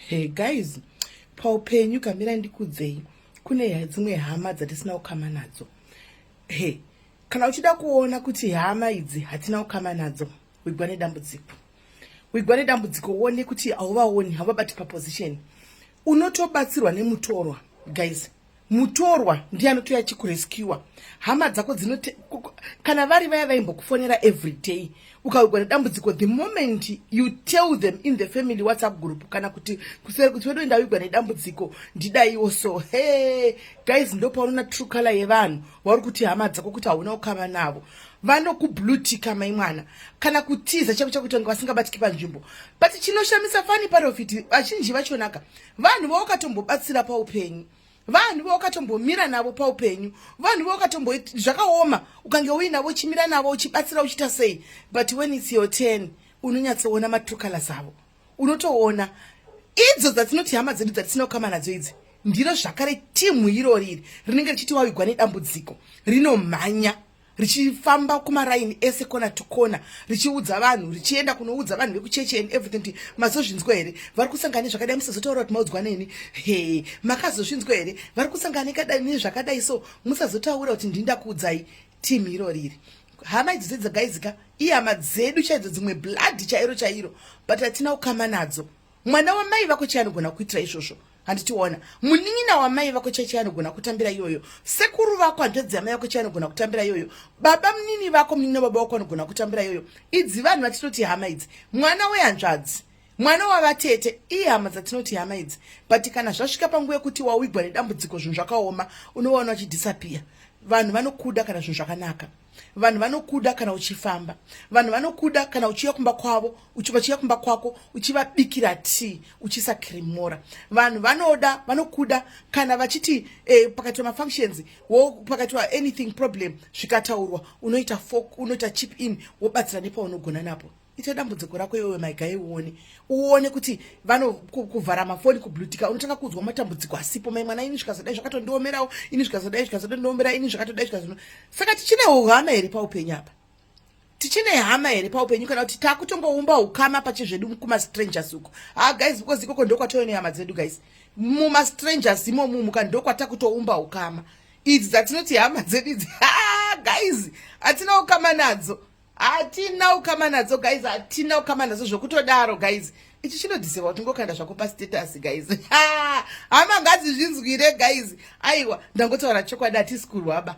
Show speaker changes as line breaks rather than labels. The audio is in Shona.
Hey guys, paupenyu kamira ndikudzei kune dzimwe hama dzatisina ukama nadzo. Hey, kana uchida kuona kuti hama idzi hatina ukama nadzo, wigwa nedambudziko. Wigwa nedambudziko uone kuti hauvaoni, havabati paposition. Unotobatsirwa nemutorwa, guys. Mutorwa ndiye anotoya chikurescue. Hama dzako dzinote kana vari vaya vaimbokufonera every day. Ukawigwa nedambudziko, the moment you tell them in the family WhatsApp group kana kuti kusere kuti wedo ndawigwa nedambudziko ndidaiwo so. Hey guys, ndopaona true color yevanhu vari kuti hama dzako kuti hauna ukama navo. Vanokublutika mai mwana kana kutiza chako chakuti vasingabatiki panzvimbo. But chinoshamisa fani parofiti vazhinji vachonaka vanhu vaukatombobatsira paupenyu. Vanhu vaukatomomira navo paupenyu. Vanhu vaukatomboita zvakaoma ukange uinavo uchimira navo uchibatsira uchita sei. But when it's your turn unonyatsoona matrukala zavo. Unotoona idzo dzatinoti hama dzedu dzatisina ukama nadzo idzi ndiro zvakare timu irori rinenge richiti wawigwa nedambudziko rinomhanya richifamba kumaraini ese kona to kona richiudza vanhu richienda kunoudza vanhu vekuchechi and everything. Mazozvinzwa here vari kusangana zvakadai musazotaura kuti maudzwa neni. Hey, makazozvinzwa here vari kusangana kadai zvakadai so musazotaura kuti ndinda kuudzai. Timu irori hama idzi dzagaizika ihama dzedu chaidzo dzimwe blood chairo but hatina ukama nadzo. Mwana wamai vako chaanogona kuitira izvozvo handitiona. Munin'ina wamai vako chaanogona kutambira iyoyo. Sekuru vako handedzi amai vako chaanogona kutambira iyoyo. Baba munini vako munini baba vako anogona kutambira iyoyo. Idzi vanhu vatinoti hama idzi. Mwana wehanzvadzi, mwana wavatete, ihama dzatinoti hama idzi. But kana zvasvika panguva yekuti wawigwa nedambudziko zvinhu zvakaoma unoona uchidisappear. Vanhu vanokuda kana zvinhu zvakanaka. Vanhu vanokuda kana uchifamba. Vanhu vanokuda kana uchiya kumba kwavo, uchivachiya kumba kwako, uchivabikira tea, uchisakirimora. Vanhu vanokuda kana vachiti pakati functions, pakati anything problem zvikataurwa, unoita fork, unoita chip in, wobatsira nepaunogona napo. Ita dambudziko rako iwewe maigai uone kuti kuvhara mafoni kublutika unotanga kuudzwa matambudziko asipo mai mwana ini zvikazodai zvakatondiomerawo ini zvikazodai zvakatondiombera ini zvakatodai zvikazono. Saka tichine hama here paupenyu apa? Tichine hama here paupenyu kana kuti takutongoumba ukama pachezvedu kumastrangers uko? Guys, because ikoko ndokwatoone hama dzedu guys. Mumastrangers imomo mukandokwatakutoumbwa ukama. Idzi dzatinoti hama dzedu idzi. Guys, hatina ukama nadzo. Hatina ukama nadzo guys, hatina ukama nadzo zvokutodaro guys. Ichi chinodhiseva kuti ngokanda zvako pastatus guys. Hama ngadzizvinzwire guys. Aiwa, ndangotaura chokwadi hatisi kurwaba.